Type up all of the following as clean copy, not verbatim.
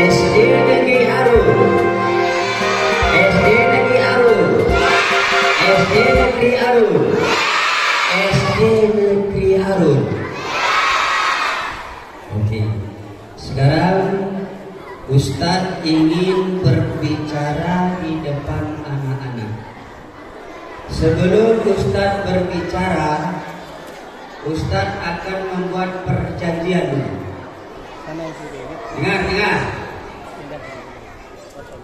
SD Negeri Arun, SD Negeri Arun, SD Negeri Arun, SD Negeri Arun. Oke, sekarang Ustadz ingin berbicara di depan anak-anak. Sebelum Ustadz berbicara, Ustadz akan membuat perjanjian.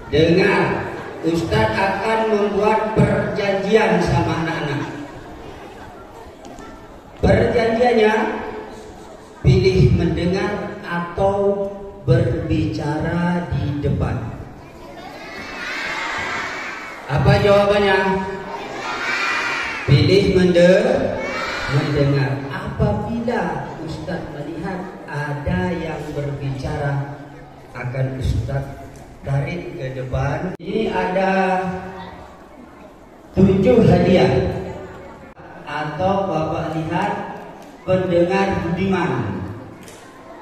Dengar. Ustadz akan membuat perjanjian sama anak-anak. Perjanjiannya, pilih mendengar atau berbicara di depan. Apa jawabannya? Pilih mendengar. Apabila Ustadz melihat ada yang berbicara, akan Ustadz tarik ke depan. Ini ada 7 hadiah. Atau Bapak lihat pendengar budiman.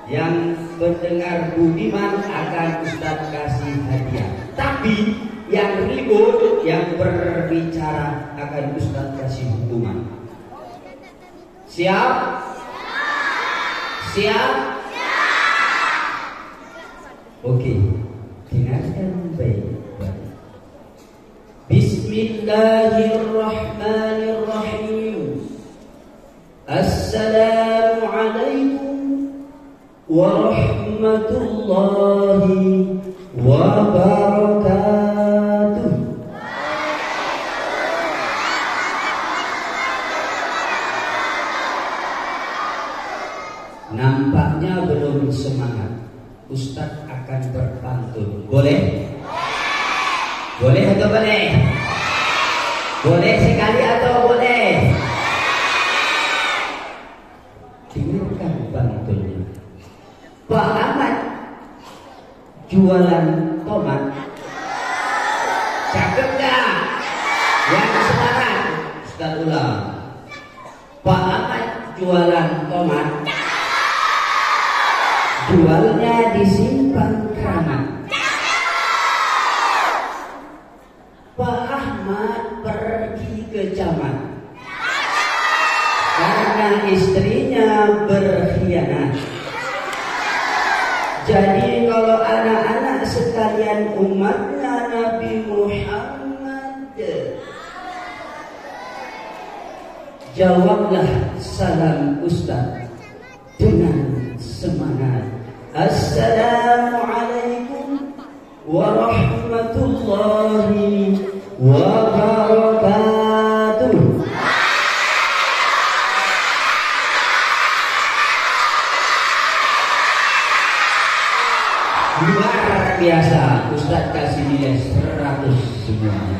Yang pendengar budiman akan Ustadz kasih hadiah. Tapi yang ribut, yang berbicara akan Ustadz kasih hukuman. Siap? Siap? Oke, dengarkan baik-baik. Bismillahirrahmanirrahim. Assalamualaikum warahmatullahi wabarakatuh. Nampaknya belum semangat. Ustadz akan berpantun. Boleh? Boleh atau boleh? Boleh sekali atau boleh? Dengarkan pantunnya. Pak Ahmad jualan tomat. Cakep gak? Yang sekarang Ustadz ulang. Pak Ahmad jualan tomat. Jualnya disimpan keramat. Pak Ahmad pergi ke camat karena istrinya berkhianat. Jadi kalau anak-anak sekalian umatnya Nabi Muhammad, jawablah salam Ustadz dengan semangat. Assalamualaikum warahmatullahi wabarakatuh. Luar biasa. Ustadz kasih nilai 100 semuanya.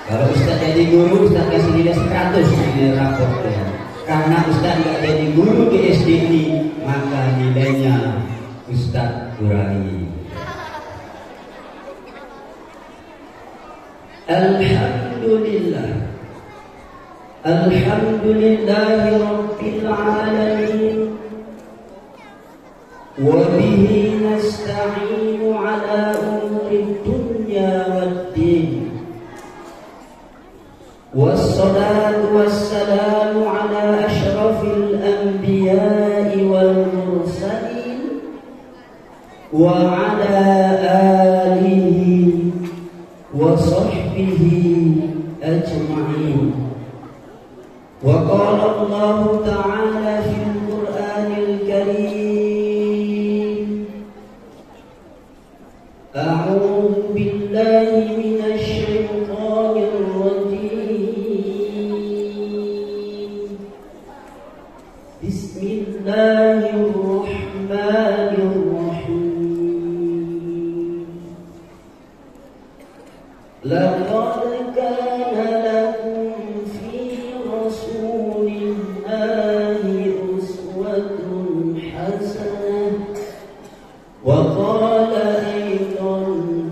Kalau Ustadz jadi guru, Ustadz kasih nilai 100 nilai raportnya. Karena Ustadz nggak jadi guru di SD ini, maka nilainya Ustadz kurangi. Alhamdulillah, alhamdulillahi rabbil alamin, wa bihi nasta'inu ala umuri dunya waddin. Wassalatu wassalamu ala ashrafil anbiya'i wal mursalin wa ala alihi wa sahbihi ajma'in. Wa qala Allah ta'ala fil Qur'anil Karim, a'udzu billahi minasy syaithanir rajim. Bismillahirrahmanirrahim. Laqad kana lakum fi rasulillahi uswatun hasanah. Wa qala aidan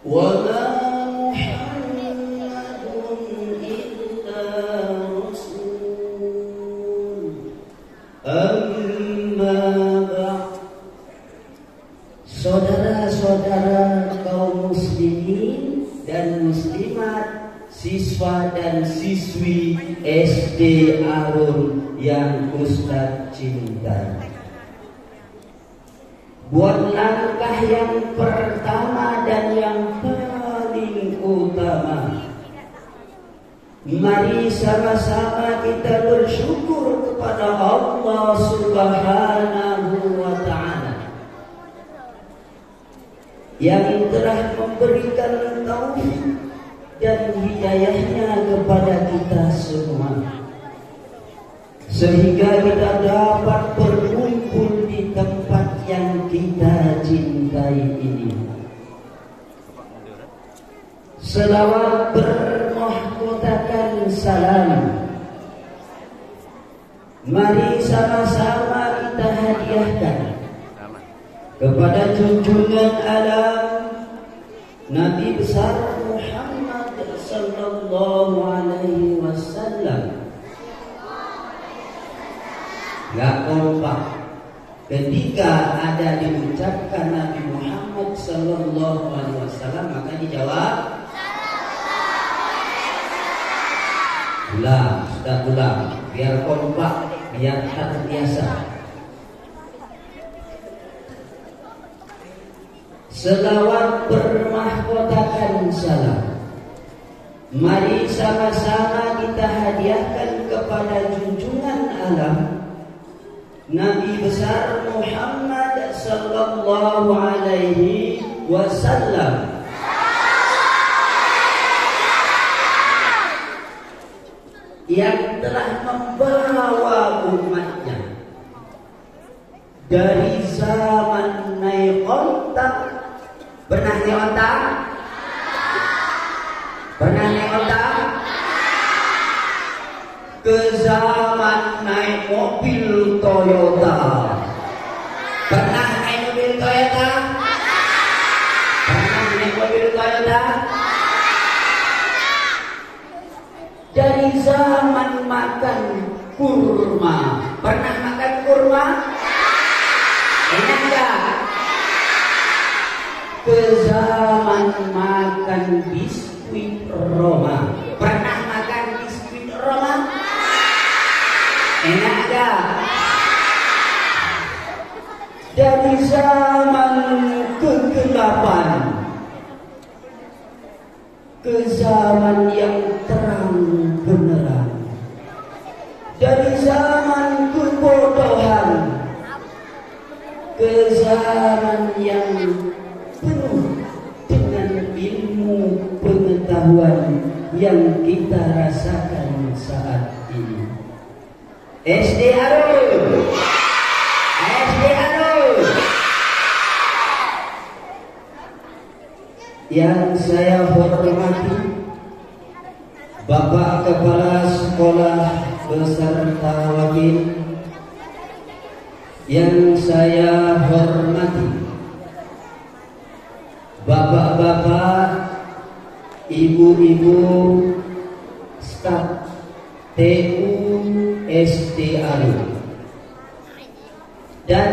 wa ma أما siswa dan siswi SD Arun yang Ustadz cintai. Buat langkah yang pertama dan yang paling utama, mari sama-sama kita bersyukur kepada Allah Subhanahu wa Ta'ala yang telah memberikan taufik dan hidayahnya kepada kita semua, sehingga kita dapat berkumpul di tempat yang kita cintai ini. Selawat bermahkotakan salam, mari sama-sama kita hadiahkan kepada junjungan alam Nabi besar Muhammad sallallahu alaihi wasallam. Gak kompak ketika ada diucapkan Nabi Muhammad sallallahu alaihi wasallam, maka dijawab ulang, sudah ulang, biar kompak, biar terbiasa. Selawat bermahkotakan salam, mari sama-sama kita hadiahkan kepada junjungan alam Nabi besar Muhammad sallallahu alaihi wasallam. Yang telah membawa umatnya dari zaman naik onta. Pernah naik onta? Pernah naik onta? Ke zaman naik mobil Toyota. Pernah naik mobil Toyota? Pernah naik mobil Toyota? Dari zaman makan kurma. Pernah makan kurma? Enak gak? Ke zaman makan biskuit Roma. Pernah makan biskuit Roma? Enak gak? Dari zaman kegelapan ke zaman yang terang benerang, dari zaman kebodohan ke zaman yang penuh dengan ilmu pengetahuan yang kita rasakan saat ini. SD Arun, SD Arun. Yang saya hormati Bapak Kepala Sekolah beserta wakil, yang saya hormati bapak-bapak, ibu-ibu, staf TU SD Arun, dan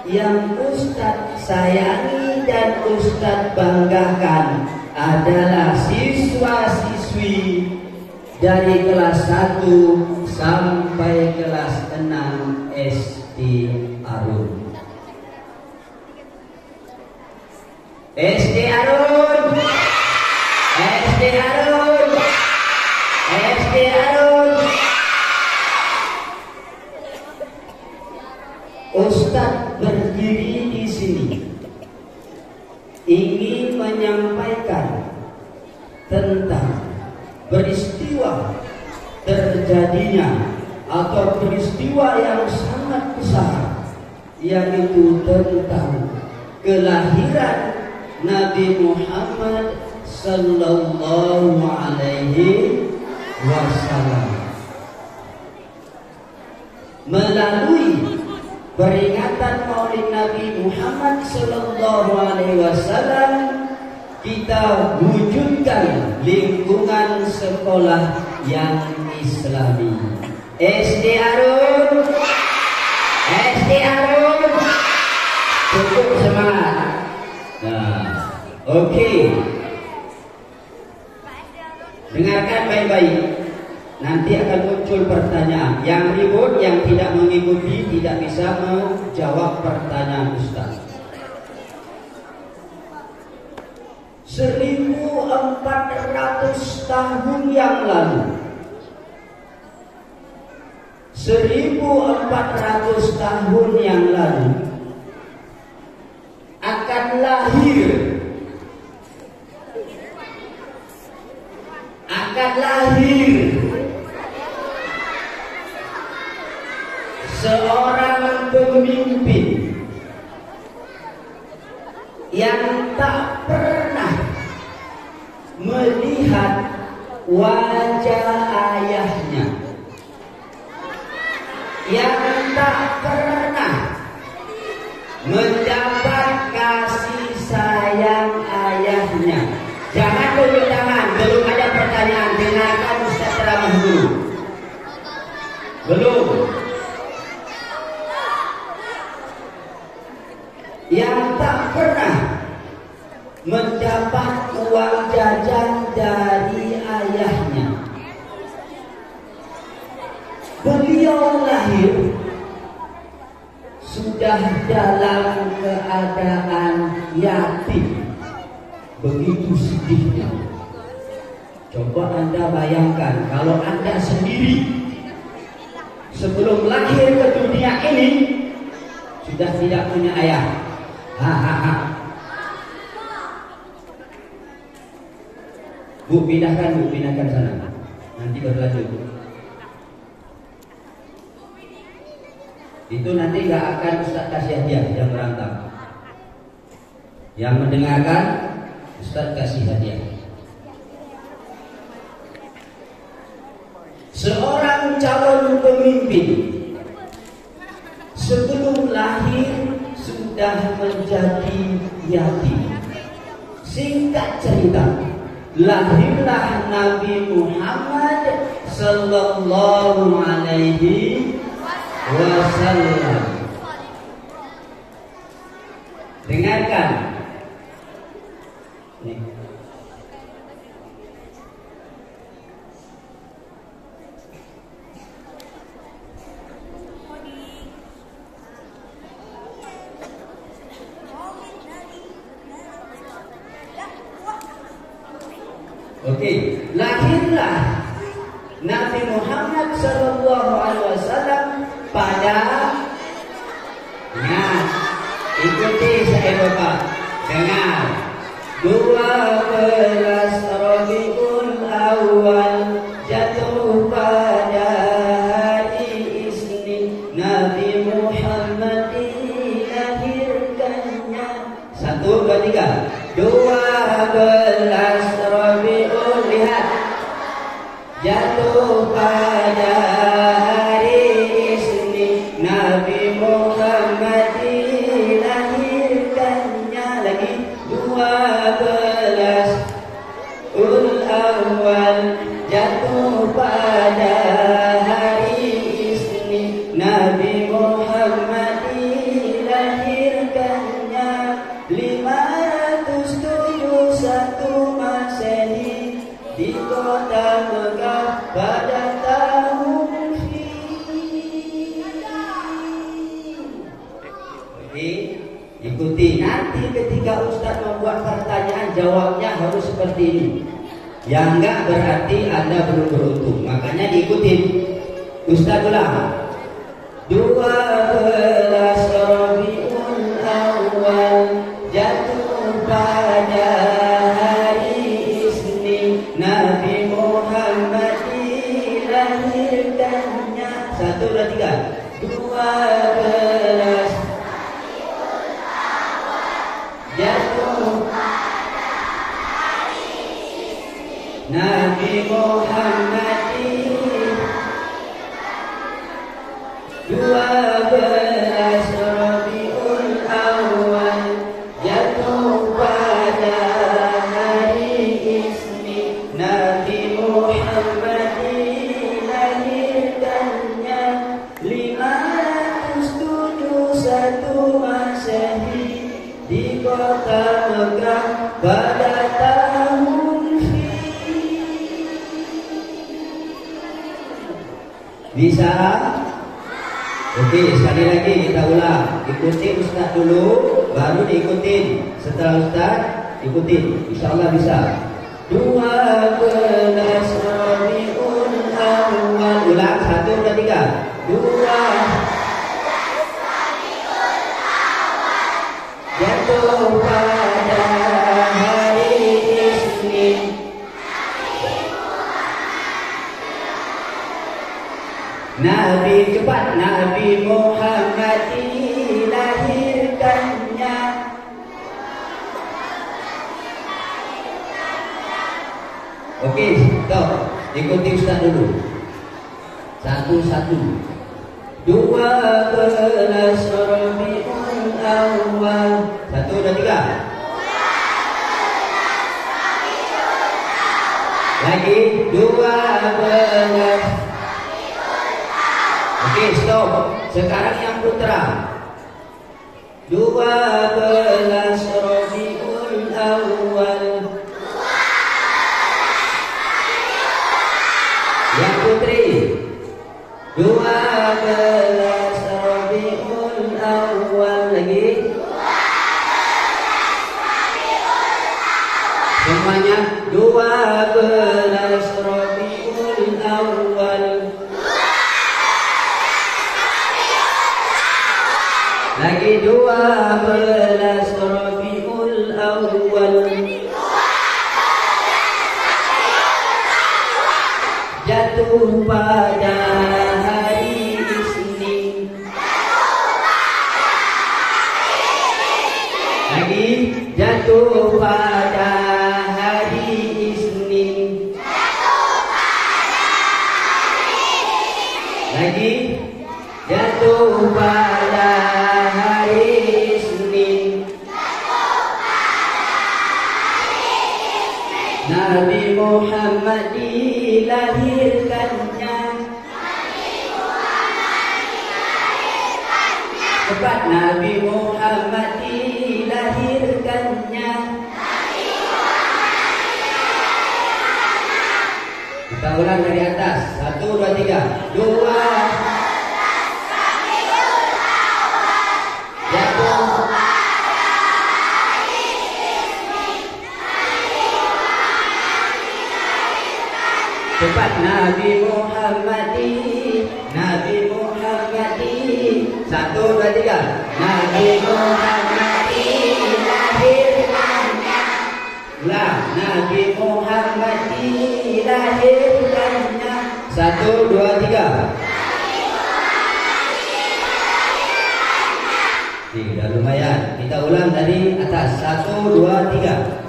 yang Ustadz sayangi dan Ustadz banggakan adalah siswa-siswi dari kelas 1 sampai kelas 6 SD Arun. SD Arun, SD Arun, SD Arun. Ustadz berdiri di sini ingin menyampaikan tentang peristiwa terjadinya atau peristiwa yang sangat besar, yaitu tentang kelahiran Nabi Muhammad sallallahu alaihi wasallam. Melalui peringatan Maulid Nabi Muhammad sallallahu alaihi wasallam, kita wujudkan lingkungan sekolah yang Islami. SD Arun, SD Arun, cukup semangat. Nah, oke. Dengar yang ribut, yang tidak mengikuti, tidak bisa menjawab pertanyaan Ustaz. 1400 tahun yang lalu, 1400 tahun yang lalu akan lahir seorang pemimpin yang tak pernah melihat wajah ayahnya, yang tak pernah mendapat kasih sayang ayahnya. Jangan tunjuk tangan, belum ada pertanyaan. Dengarkan Ustaz ceramah dulu. Belum. Yang tak pernah mendapat uang jajan dari ayahnya. Beliau lahir sudah dalam keadaan yatim. Begitu sedihnya. Coba Anda bayangkan kalau Anda sendiri sebelum lahir ke dunia ini sudah tidak punya ayah. Bu, pindahkan sana. Nanti berlanjut. Itu nanti gak akan Ustaz kasih hadiah yang merantau. Yang mendengarkan Ustaz kasih hadiah. Seorang calon pemimpin sebelum lahir sudah menjadi yatim. Singkat cerita, lahirlah Nabi Muhammad sallallahu alaihi wasallam. Dengarkan. Nih. Oke, lahirlah Nabi Muhammad sallallahu alaihi wasallam pada, nah, ikuti saya Bapak, dengar, 12 Rabiul Awal jatuh pada hari Isnin, Nabi Muhammad dilahirkannya. 1, 2, 3. 12 Rabiul, lihat, jatuh pada hari Isnin, Nabi Muhammad dilahirkannya. Lagi 12 Awal jatuh pada hari Isnin, Nabi Muhammad dilahirkannya. 571 Masehi di kota Mekah pada tahun Oke, ikuti. Nanti ketika Ustaz membuat pertanyaan, jawabnya harus seperti ini. Yang enggak berarti Anda belum beruntung. Makanya diikuti. Ustaz ulang. 12 Rabiul Awal jatuh pada hari Isnin, Nabi Muhammad dilahirkannya. 1, 2, 3. 12 jatuh pada hari Isnin, Nabi Muhammad 12 Rabiul Awal jatuh pada hari Isnin, Nabi Muhammad dilahirkannya. 571 Masehi di kota Mekah pada tahun Bisa? Oke, sekali lagi kita ulang. Ikutin Ustaz dulu, baru diikutin. Setelah Ustaz, ikutin. Insyaallah bisa. 12 Rabiul Awal. Ulang 1, 2, 3. 2 jatuh pada hari Isnin. Nabi cepat, Nabi Muhammad dilahirkannya. Oke, stop. Ikuti Ustaz dulu. Satu-satu. 12 Rabiul Awal. 1, 2, 3. Lagi 12. Oke, stop. Sekarang yang putra. 12 Rabiul Awal. Yang putri. 12 Rabiul Awal. Lagi. Semuanya 12 Rabiul Awal. Lagi 12 Rabiul Awal. Jatuh pada hari Isnin. Lagi jatuh pada hari Isnin. Lagi jatuh pada hari Isnin. Nabi Muhammad dilahirkannya. Cepat, Nabi Muhammad dilahirkannya. Kita ulang dari atas. 1, 2, 3. 2 cepat, Nabi Muhammad, Nabi Muhammad. 1, 2, 3. Nabi Muhammad dilahirkannya. Ulang, Nabi Muhammad dilahirkannya. 1, 2, 3. Sudah lumayan. Kita ulang dari atas. 1, 2, 3.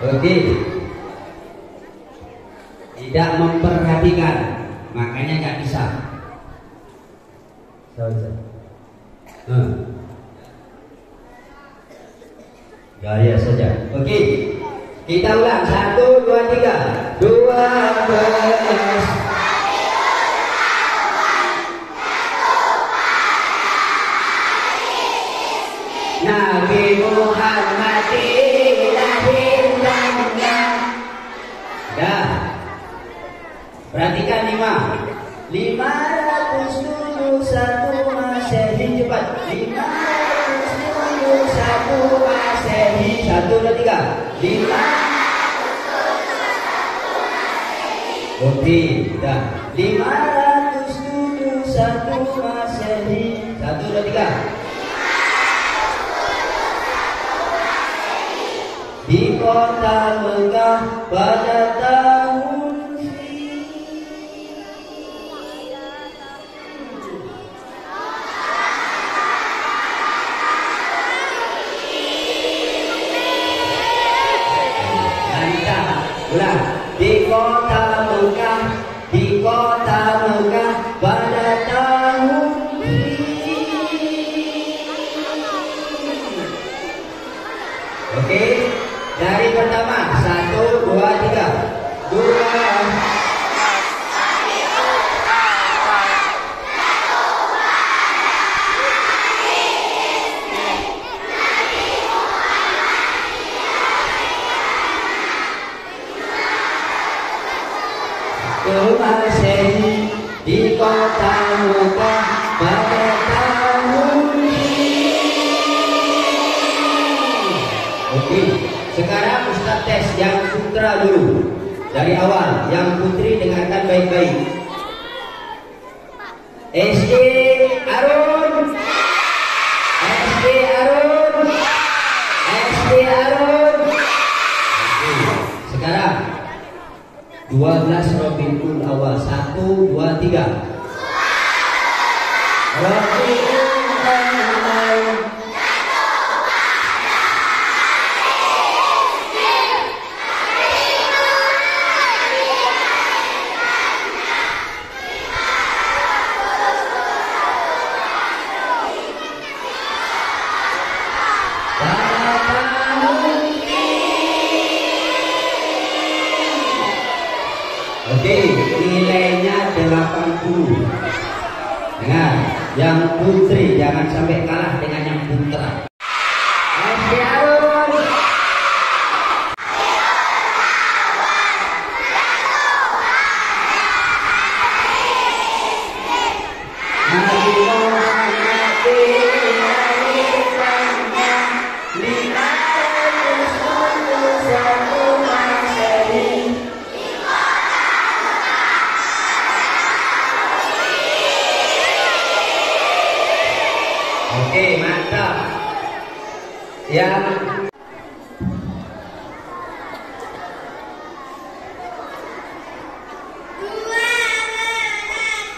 Oke. Tidak memperhatikan, makanya nggak bisa. Gaya saja. Oke. Kita ulang. 1, 2, 3. 12 Nabi Muhammad dilahirkannya. Dah. Perhatikan 571 Masehi. Cepat. 571 Masehi. 1, 2, 3. 5. Oke, dah. 571 Masehi. 1, 2, 3. Di kota Mekah pada tahun ulang. Di kota Mekah, di kota Mekah pada tahun Oke. Dari pertama, 1, 2, 3. tes yang putra dulu dari awal, yang putri dengarkan baik-baik. SD Arun, SD Arun, SD Arun. Sekarang 12 Robiul Awal, 1, 2, 3. Robiul Awal. Oke, nilainya 80. Dengar, yang putri jangan sampai kalah dengan yang putra. SD Arun. Nabi Muhammad dilahirkannya 501 Masehi. Oke, mantap. Yang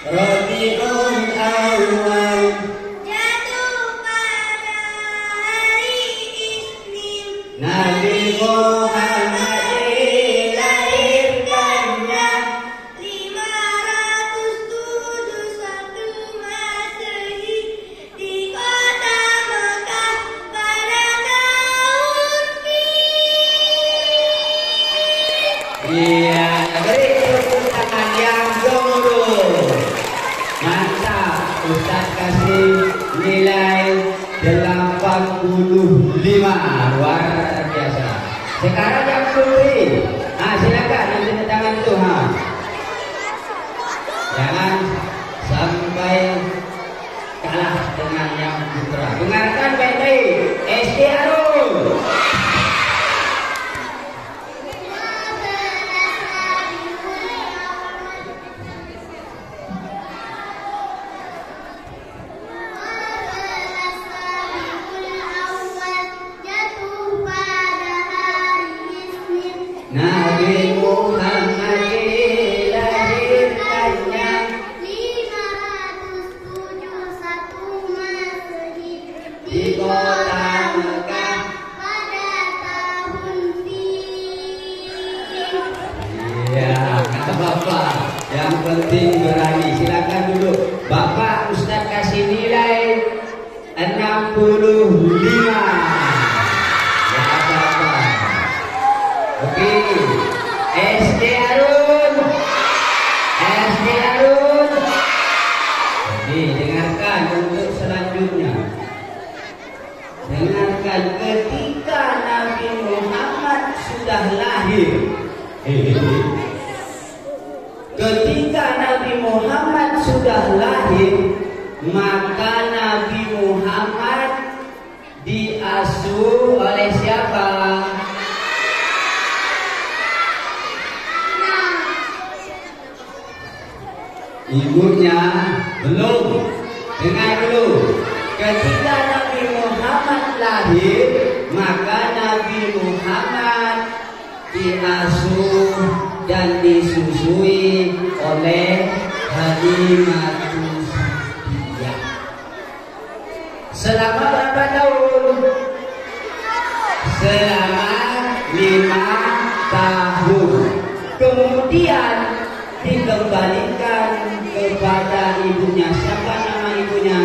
Rabiul Awal jatuh pada hari Isnin. Nabi Muhammad dilahirkannya 571 Masehi di kota Mekah pada tahun Iya, beri tepuk tangan yang gemuruh. Mantap, Ustaz kasih nilai 85. Luar biasa. Sekarang yang putri. Silakan yang tanda tangan itu. Jangan sampai kalah dengan yang putra. Dengarkan baik-baik. SD Arun. Nabi Muhammad dilahirkannya 571 Masehi di kota Mekah. pada tahun Iya, kata Bapak, yang penting berani. Silakan duduk. Bapak Ustaz kasih nilai 65. Ya apa-apa. Oke, SD Arun, SD Arun. Oke, dengarkan untuk selanjutnya. Dengarkan, ketika Nabi Muhammad sudah lahir. Ketika Nabi Muhammad sudah lahir, maka Nabi Muhammad diasuh oleh siapa? Ibunya belum. Dengar dulu. Ketika Nabi Muhammad lahir, maka Nabi Muhammad diasuh dan disusui oleh Halimatus Sa'diyah. Selama berapa tahun? Selama 5 tahun. Kemudian dikembalikan kepada ibunya. Siapa nama ibunya?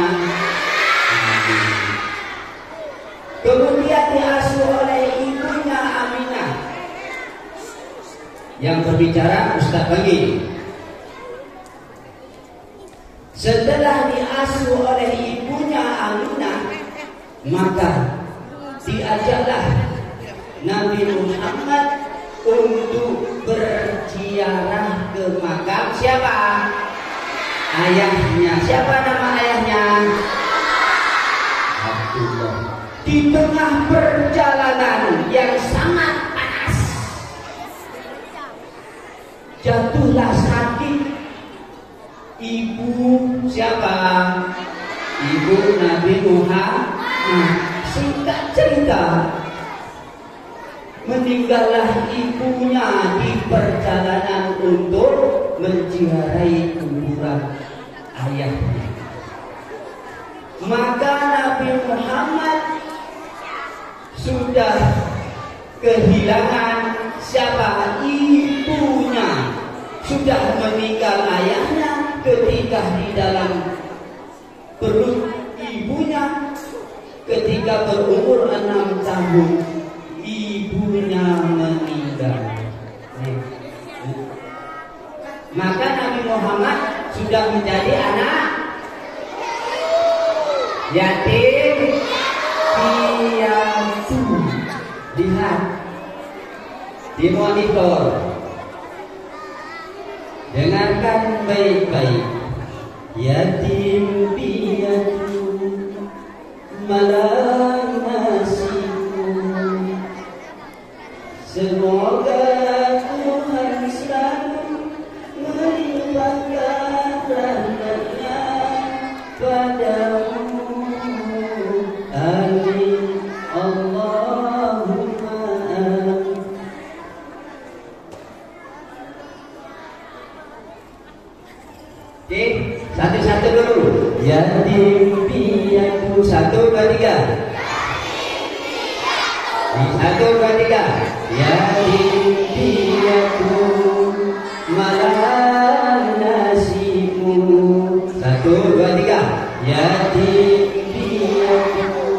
Kemudian diasuh oleh ibunya Aminah. Yang berbicara Ustaz Bagi. Setelah diasuh oleh ibunya Aminah, maka diajaklah Nabi Muhammad untuk berziarah ke makam siapa? Ayahnya. Siapa nama ayahnya? Abdullah. Di tengah perjalanan yang sangat panas, sudah sakit. Ibu siapa? Ibu Nabi Muhammad. Singkat cerita, meninggallah ibunya di perjalanan untuk menziarahi kuburan ayahnya. Maka Nabi Muhammad sudah kehilangan siapa? Ibunya. Sudah meninggal ayahnya ketika di dalam perut ibunya. Ketika berumur 6 tahun, ibunya meninggal. Maka Nabi Muhammad sudah menjadi anak yatim piatu. Lihat di monitor, dengarkan baik-baik. Yatim piatu malang nasibku, semoga Tuhan selalu melimpahkan rahmat-Nya padamu. Amin. Allahumma amin. Oke, satu-satu dulu. Yatim piatu, 1, 2, 3. 1, 2, 3. Yatim piatu malang nasibmu. 1, 2, 3. Yatim piatu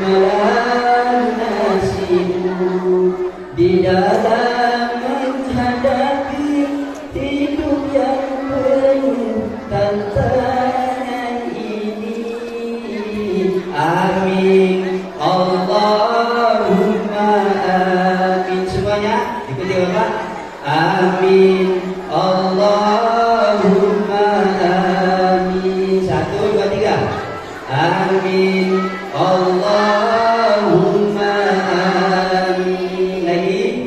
malang nasibmu. Di dalam menghadapi hidup yang penuh tantangan ini. Amin. Allahumma amin. Semuanya ikuti Bapak. Amin. Allahumma amin. 1, 2, 3. Amin. Allahumma amin. Lagi.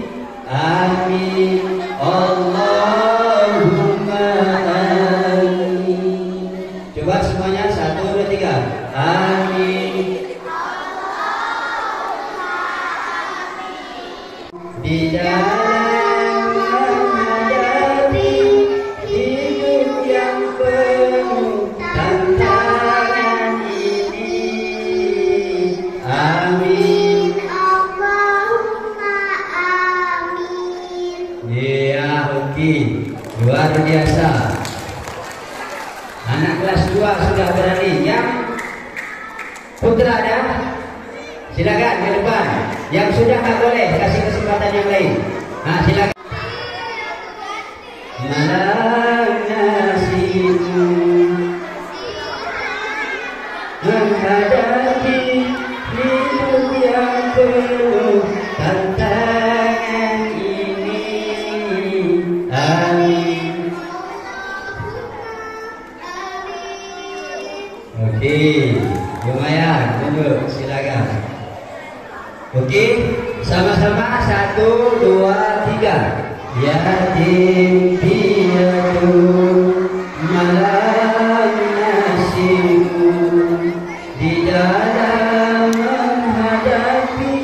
Amin. Allahumma amin. Coba semuanya 1, 2, 3. Amin. Di dalam menghadapi hidup yang penuh tantangan ini. Amin. Allahumma amin. Ya, oke. Luar biasa. Anak kelas 2 sudah berani. Yang putra ada? Silakan ke depan. Yang sudah tak boleh, kasih kesempatan yang lain. Nah, silakan. Malang nasibmu menghadapi hidup yang penuh tantangan ini. Amin. Oke, lumayan. Tunggu, silakan. Oke, sama-sama 1, 2, 3. Yatim piatu malang nasibmu. Di dalam menghadapi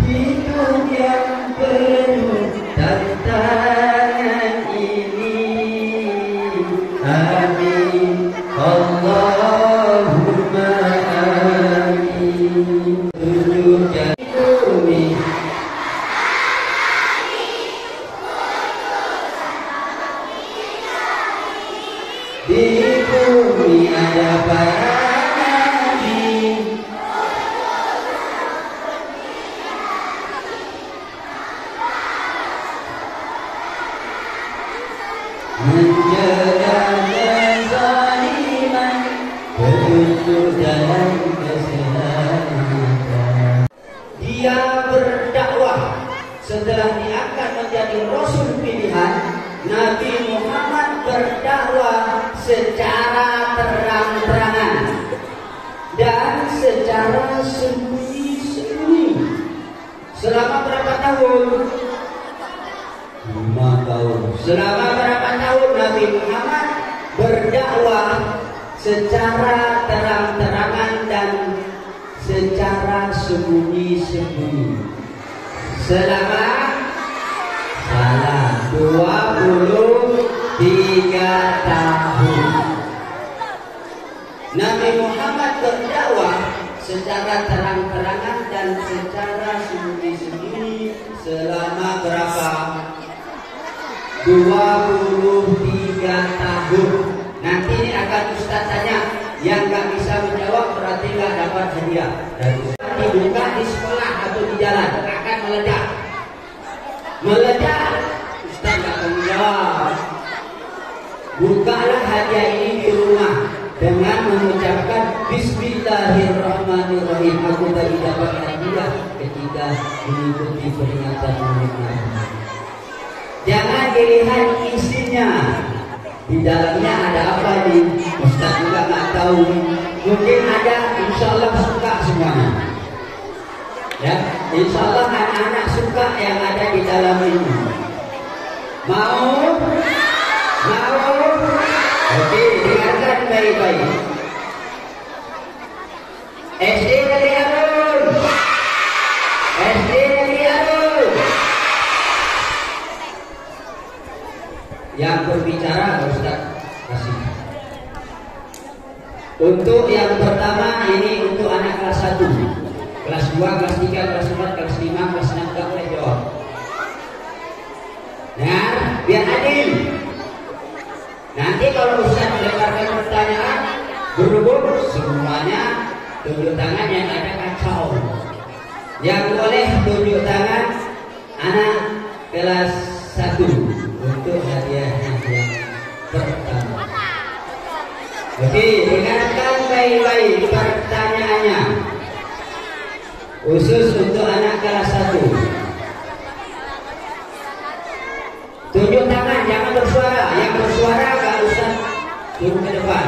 hidup yang penuh tantangan ini. Amin. Allahumma amin. Tunjuk jari bumi. Di bumi ada para nabi, mencegah kezaliman, petunjuk dalam keselamatan. Dia berdakwah setelah diangkat menjadi Rasul pilihan. Nabi Muhammad berdakwah secara terang-terangan dan secara sembunyi-sembunyi. Selama berapa tahun? 5 tahun. Selama berapa secara terang-terangan dan secara sembunyi-sembunyi selama salah 23 tahun. Nabi Muhammad berdakwah secara terang-terangan dan secara sembunyi-sembunyi selama berapa? 23 tahun. Nanti ini akan Ustaz tanya, yang nggak bisa menjawab berarti nggak dapat hadiah. Dan dibuka di sekolah atau di jalan akan meledak. Meledak, Ustaz nggak akan menjawab. Bukalah hadiah ini di rumah dengan mengucapkan Bismillahirrahmanirrahim. Aku tadi dapat hadiah ketika mengikuti peringatan Maulid. Jangan dilihat isinya. Di dalamnya ada apa nih? Ustaz juga nggak tahu. Mungkin ada, insya Allah suka semuanya. Ya, insya Allah anak-anak suka yang ada di dalam ini. Mau? Mau? Oke, dengarkan baik-baik. SD Negeri Harun. SD Negeri Harun. Yang berbicara Ustaz kasih. Untuk yang pertama ini untuk anak kelas 1, kelas 2, kelas 3, kelas 4, kelas 5, kelas 6 gak boleh jawab. Nah, biar adil. Nanti kalau Ustaz melemparkan pertanyaan berhubung semuanya tunjuk tangan yang ada kacau. Yang boleh tunjuk tangan anak kelas 1 untuk hadiah yang pertama. Oke, dengarkan baik-baik pertanyaannya. Khusus untuk anak kelas 1. Tunjuk tangan, jangan bersuara. Yang bersuara gak usah turun ke depan.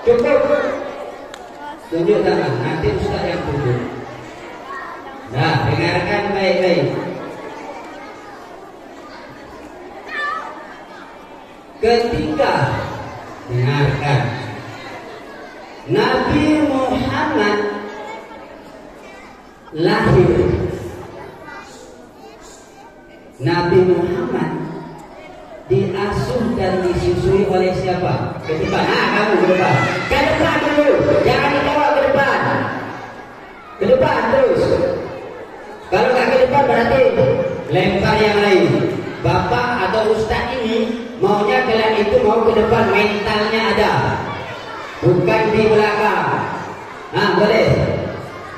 Cukup. Tunjuk tangan, nanti Ustaz yang tunjuk. Nah, dengarkan baik-baik. Ketika dengarkan Nabi Muhammad lahir, Nabi Muhammad diasuh dan disusui oleh siapa? Ke depan. Nah, kamu ke depan. Ke depan dulu. Jangan dibawa ke depan. Ke depan terus. Kalau nggak ke depan berarti lempar yang lain. Bapak atau Ustaz ini maunya kalian itu mau ke depan, mentalnya ada, bukan di belakang. Nah, boleh.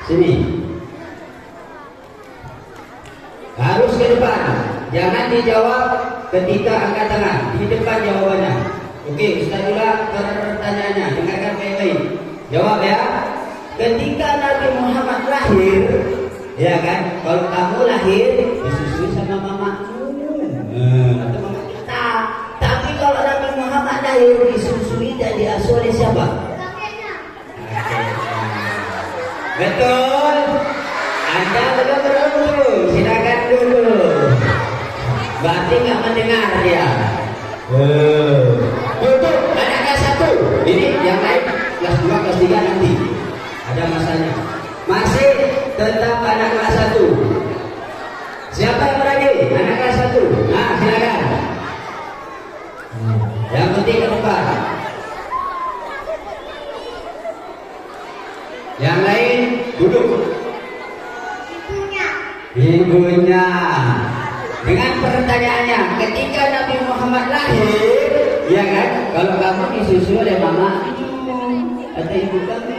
Sini. Harus ke depan. Jangan dijawab ketika angkat tangan. Di depan jawabannya. Oke, Ustaz ulang pertanyaannya. Dengarkan baik-baik. Jawab ya. Ketika Nabi Muhammad lahir, ya kan? Kalau kamu lahir disusui sama mamamu atau mama kita. Tapi kalau Nabi Muhammad lahir disusui dan diasuh oleh siapa? Betul. Anda belum beruntung. Silakan dulu. Berarti nggak mendengar dia. Untuk anak kelas 1. Ini yang lain kelas 2, kelas 3 nanti. Ada masanya. Masih tetap anak kelas 1. Siapa yang berani? Anak kelas 1. Nah, silakan. Yang penting ke depan. Yang lain duduk. Ibunya. Dengan pertanyaannya, ketika Nabi Muhammad lahir, ya kan? Kalau kamu disusui oleh mama atau ibu kamu.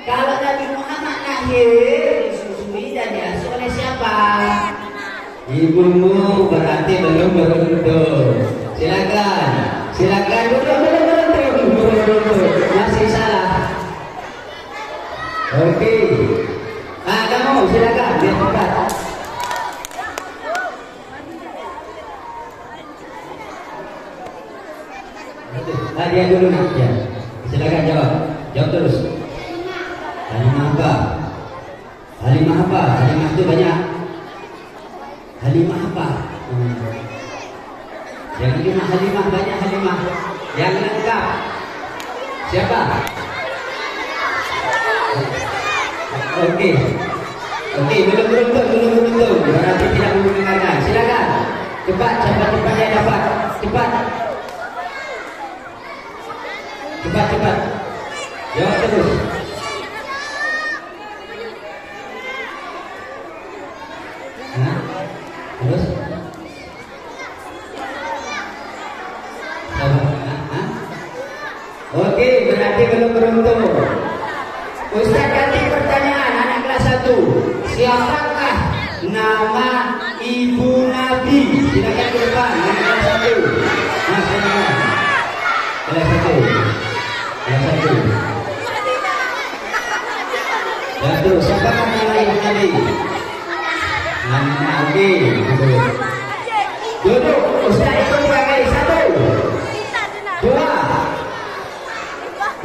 Kalau Nabi Muhammad lahir disusui dan diasuh oleh siapa? Ibumu, berarti belum beruntung. Silakan, silakan duduk. Masih salah. Oke. Ah, kamu silakan biar cepat. Dia dulu nak ya. Silakan jawab. Jawab terus. Halimah apa? Halimah apa? Halimah itu banyak. Halimah apa? Yang cuma Halimah, banyak Halimah. Yang lengkap. Siapa? Oke. Oke, belum beruntung. Berarti tidak mendengarkan. Silakan. Cepat yang dapat. Cepat. Jawab terus. Hah? Terus? Oke, berarti belum beruntung. Ustaz ganti pertanyaan anak kelas 1. Siapakah nama ibu Nabi? Silakan ke depan, anak kelas 1. Mas, silakan. Kelas 1. Jatuh, siapakah nama ibu Nabi? Oke. Duduk, Ustaz itu 3 kali. 1,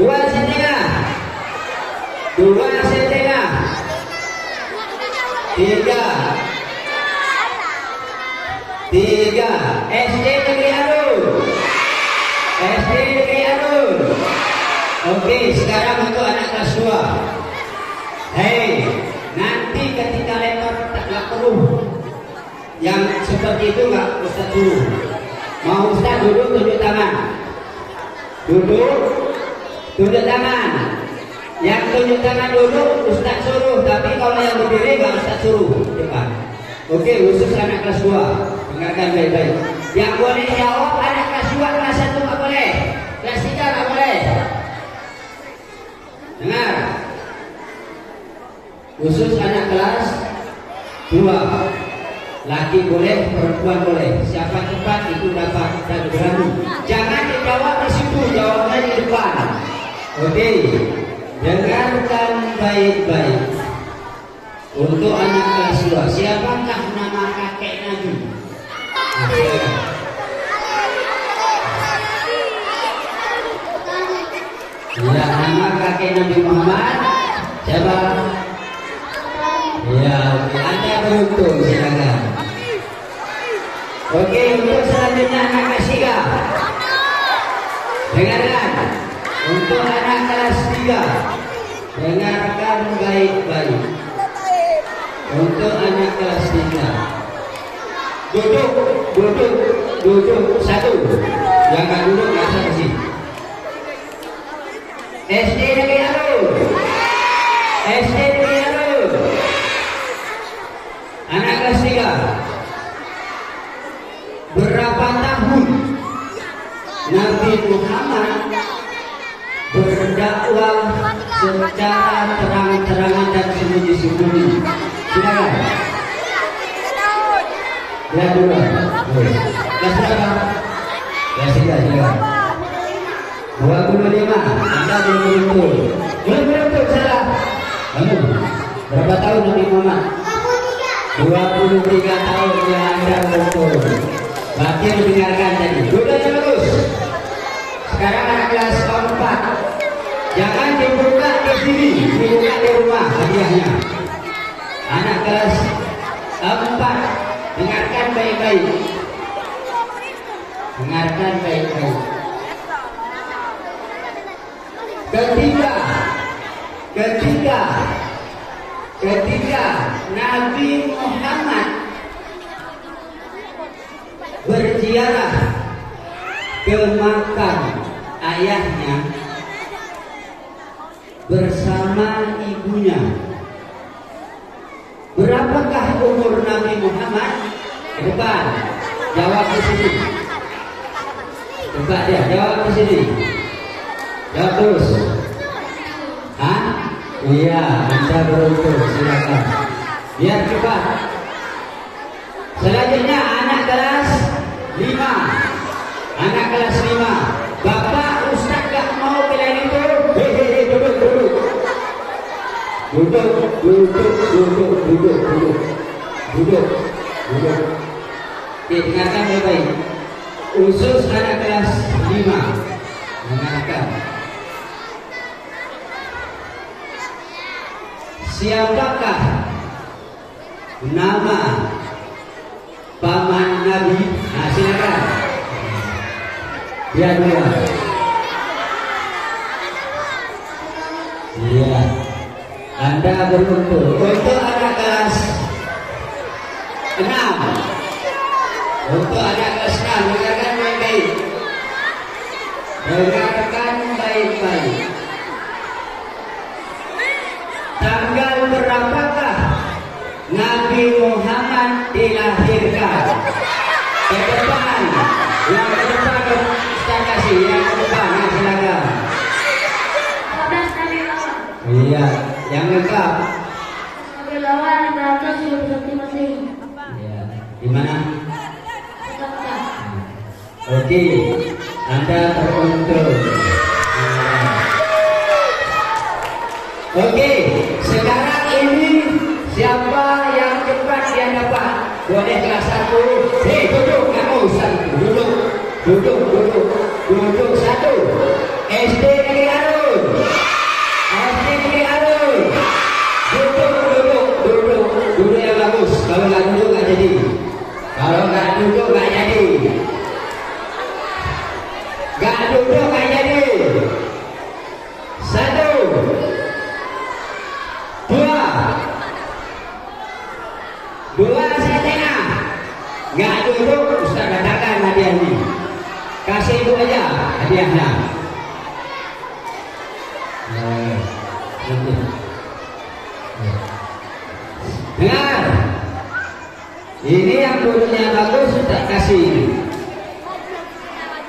2 setengah. 2 setengah. 3. SD Negeri Arun. Oke, sekarang untuk anak kelas 2. Hei, nanti ketika lempar tak perlu yang seperti itu nggak Ustaz suruh. Mau Ustaz duduk tunjuk tangan. Tunjuk tangan. Yang tunjuk tangan duduk Ustaz suruh, tapi kalau yang berdiri nggak Ustaz suruh. Cepat. Oke, khusus anak kelas 2. Dengarkan baik-baik. Yang boleh jawab anak kelas 2, kelas 1 nggak boleh. Kelas 3 nggak boleh. Dengar. Khusus anak kelas 2. Laki boleh, perempuan boleh. Siapa cepat itu dapat dan berani. Jangan dijawab di situ, jawabnya di depan. Oke. Dengarkan baik-baik. Untuk anak kelas 2, siapakah nama kakek Nabi? Ya, nama kakek Nabi Muhammad siapa? Ya, oke. Anda beruntung, silakan. Oke, untuk selanjutnya anak kelas 3. Dengarkan. Untuk anak kelas 3, dengarkan baik-baik. Untuk anak kelas 3, duduk. 1. Yang nggak duduk nggak usah ke sini. SD Negeri Arun. Anak kelas 3. Berapa tahun Nabi Muhammad berdakwah secara terang-terangan dan sembunyi-sembunyi? Silakan. Ya, dulu. Kelas berapa? Kelas 3, silakan. 25. Anda belum beruntung, salah. Kamu berapa tahun Nabi Muhammad? 23 tahun ya, Anda beruntung. Berarti mendengarkan tadi. Duduknya bagus. Sekarang anak kelas 4. Jangan dibuka di sini, dibuka di rumah hadiahnya. Anak kelas 4, dengarkan baik-baik. Ketika Nabi Muhammad berziarah ke makam ayahnya bersama ibunya, berapakah umur Nabi Muhammad? Ke depan, jawab di sini. Coba dia jawab di sini. Jawab terus. Hah? Iya, Anda beruntung. Silakan. Biar cepat. Selanjutnya anak kelas 5. Anak kelas 5. Bapak Ustaz gak mau pilihan itu. Duduk. Oke, dengarkan baik-baik. Khusus anak kelas 5. Dengarkan. Siapakah nama paman Nabi? Nah, silakan. Dia dua. Anda beruntung. Untuk anak kelas 6. Untuk anak kelas 6, dengarkan baik-baik. Dengarkan baik-baik. Tanggal berapakah Nabi Muhammad dilahirkan? Ke depan. Yang ke depan Ustaz kasih. Yang ke depan. Silakan. 14 Nabi Lawan. Iya. Yang lengkap. Nabi Lawan 521 Masehi. Iya. Di mana? Jakarta. Oke. Anda teruntung. Oke. Sekarang ini siapa yang cepat dia dapat? Boleh kelas 1. Hei, duduk. Kamu duduk 1. SD Negeri Harun. Duduk yang bagus. Kalau nggak duduk nggak jadi. Nggak duduk nggak jadi. 1, 2 setengah. Nggak duduk, Ustaz katakan hadiah ini. Kasih ibu aja hadiahnya. Dengar. Ini yang duduknya bagus Ustaz kasih.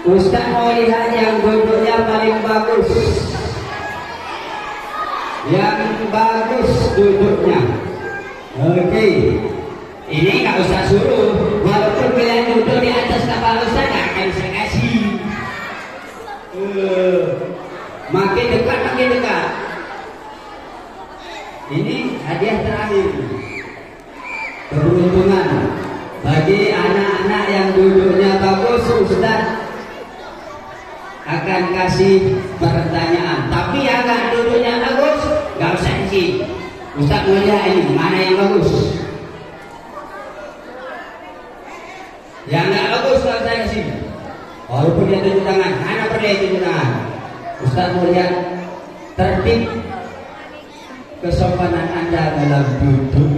Ustaz mau lihat yang duduknya paling bagus. Yang bagus duduknya. Oke. Ini nggak usah suruh. Walaupun kalian duduk di atas kapal Ustaz nggak akan saya kasih. Makin dekat. Ini hadiah terakhir. Keberuntungan bagi anak-anak yang duduknya bagus, Ustaz akan kasih pertanyaan. Tapi yang nggak duduknya bagus, nggak usah kasih. Ustaz mau lihat ini mana yang bagus. Yang nggak bagus nggak usah kasih. Walaupun dia tunjuk tangan, anak pernah tunjuk tangan. Ustaz mau lihat tertib kesopanan Anda dalam duduk.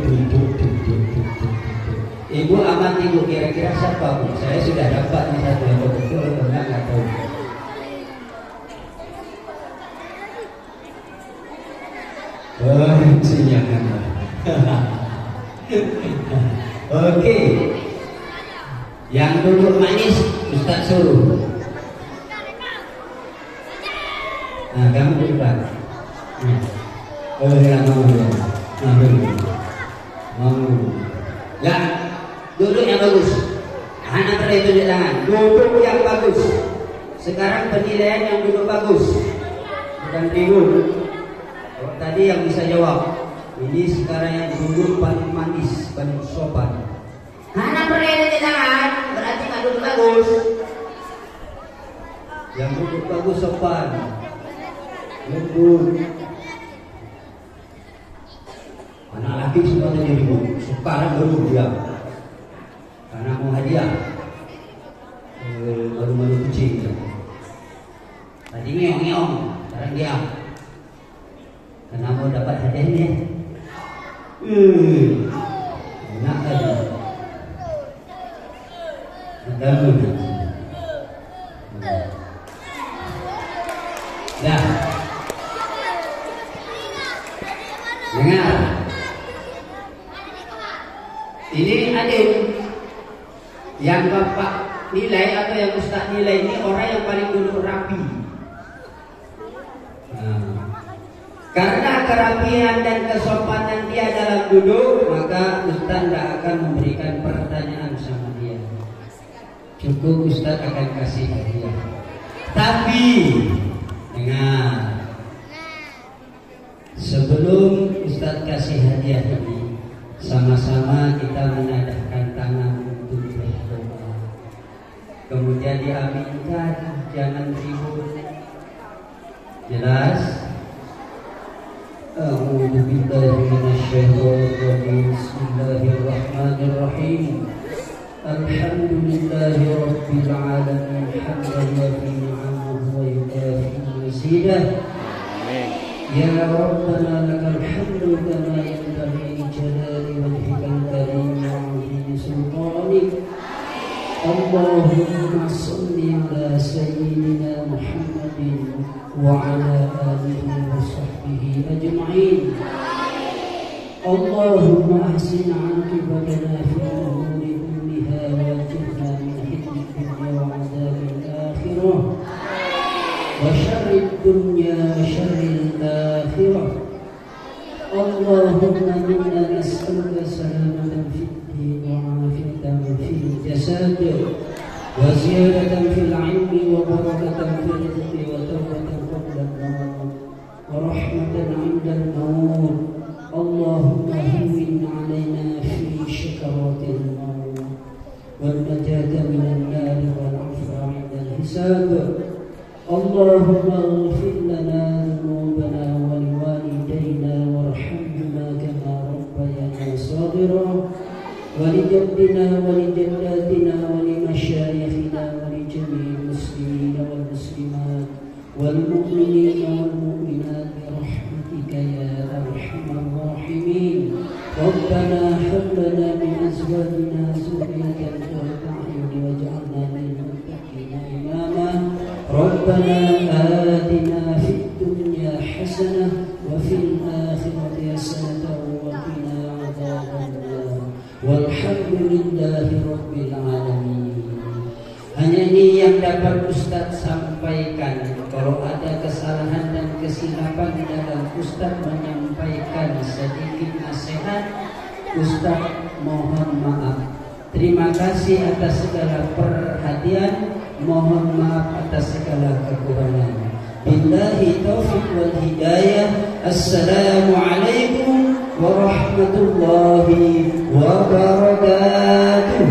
Ibu amat ibu kira-kira siapa bu? Saya sudah dapat nih satu yang betul, nggak tahu. Oke. Yang duduk manis Ustaz suruh. Nah, kamu duduk Pak. Ya, mau. Ya, duduk yang bagus. Anak pernah tunjuk tangan. Duduk yang bagus. Sekarang penilaian yang duduk bagus. Bukan bingung. Tadi yang bisa jawab. Ini sekarang yang duduk paling manis, paling sopan. Anak pernah tunjuk tangan. Berarti nggak duduk bagus. Yang duduk bagus sopan. Lembut. Anak laki semua jadi ribut. Sekarang baru diam. Karena mau hadiah. Malu-malu kucing. Tadi ngeong-ngeong, sekarang diam. Karena mau dapat hadiahnya. Enak tadi. Kamu. Dah. Dengar. Ini adik yang Bapak nilai atau yang Ustaz nilai ini orang yang paling duduk rapi. Karena kerapian dan kesopanan dia dalam duduk, maka Ustaz tidak akan memberikan pertanyaan sama dia. Cukup Ustaz akan kasih hadiah. Tapi dengar, sebelum Ustaz kasih hadiah ini, sama-sama kita menadahkan tangan untuk berdoa. Kemudian diaminkan, jangan ribut. Jelas? A'udzu billahi minasyaitonir rajim. Bismillahirrahmanirrahim. Alhamdulillahi rabbil alamin. Hamdan wa ni'amahu wa yukafi mazidah. Ya Rabbana lakal hamdu kama yanbaghi li jalali wajhikal karim wa 'azimi sultanik. Allahumma salli ala sayyidina Muhammadin wa ala alihi wa sahbihi ajma'in. Allahumma ahsin 'aqibatana fi umuri kulliha waj'alna min khizyi dunya wa 'adzabil akhirah wa syarrid dunya wa syarril akhirah. Allahumma inna nas'aluka salamatan fid din wa 'afiyatan fil jasad wa ziyadatan fil 'ilmi wa barakatan fil rizqi wa tawbatan qabla al-maut wa rahmatan 'inda al-maut. Allahumma hawwin 'alaina fi syakaratil maut wan najata minan nar wal 'afwa 'inda al-hisab. Allahumma ighfir lana dhunubana wa liwalidayna warhamhuma kama rabbayana saghira wa lijaddina wa lijaddatina wa limashayikhina wa lijami'il muslimina wal muslimat wal mu'minina wal mu'minat bi rahmatika ya arhamar rahimin. Rabbana hab lana min azwajina dhurriyyatan qurrata a'yun waj'alna lil muttaqina imama. Rabbana atina fid dunya hasanah wa fil akhirati hasanah wa qina adzabannar. Walhamdulillahi rabbil alamin. Hanya ini yang dapat Ustadz sampaikan. Kalau ada kesalahan dan kesilapan dalam Ustadz menyampaikan sedikit nasihat, Ustadz mohon maaf. Terima kasih atas segala perhatian. Mohon maaf atas segala kekurangan. Billahi taufiq wal hidayah. Assalamualaikum warahmatullahi wabarakatuh.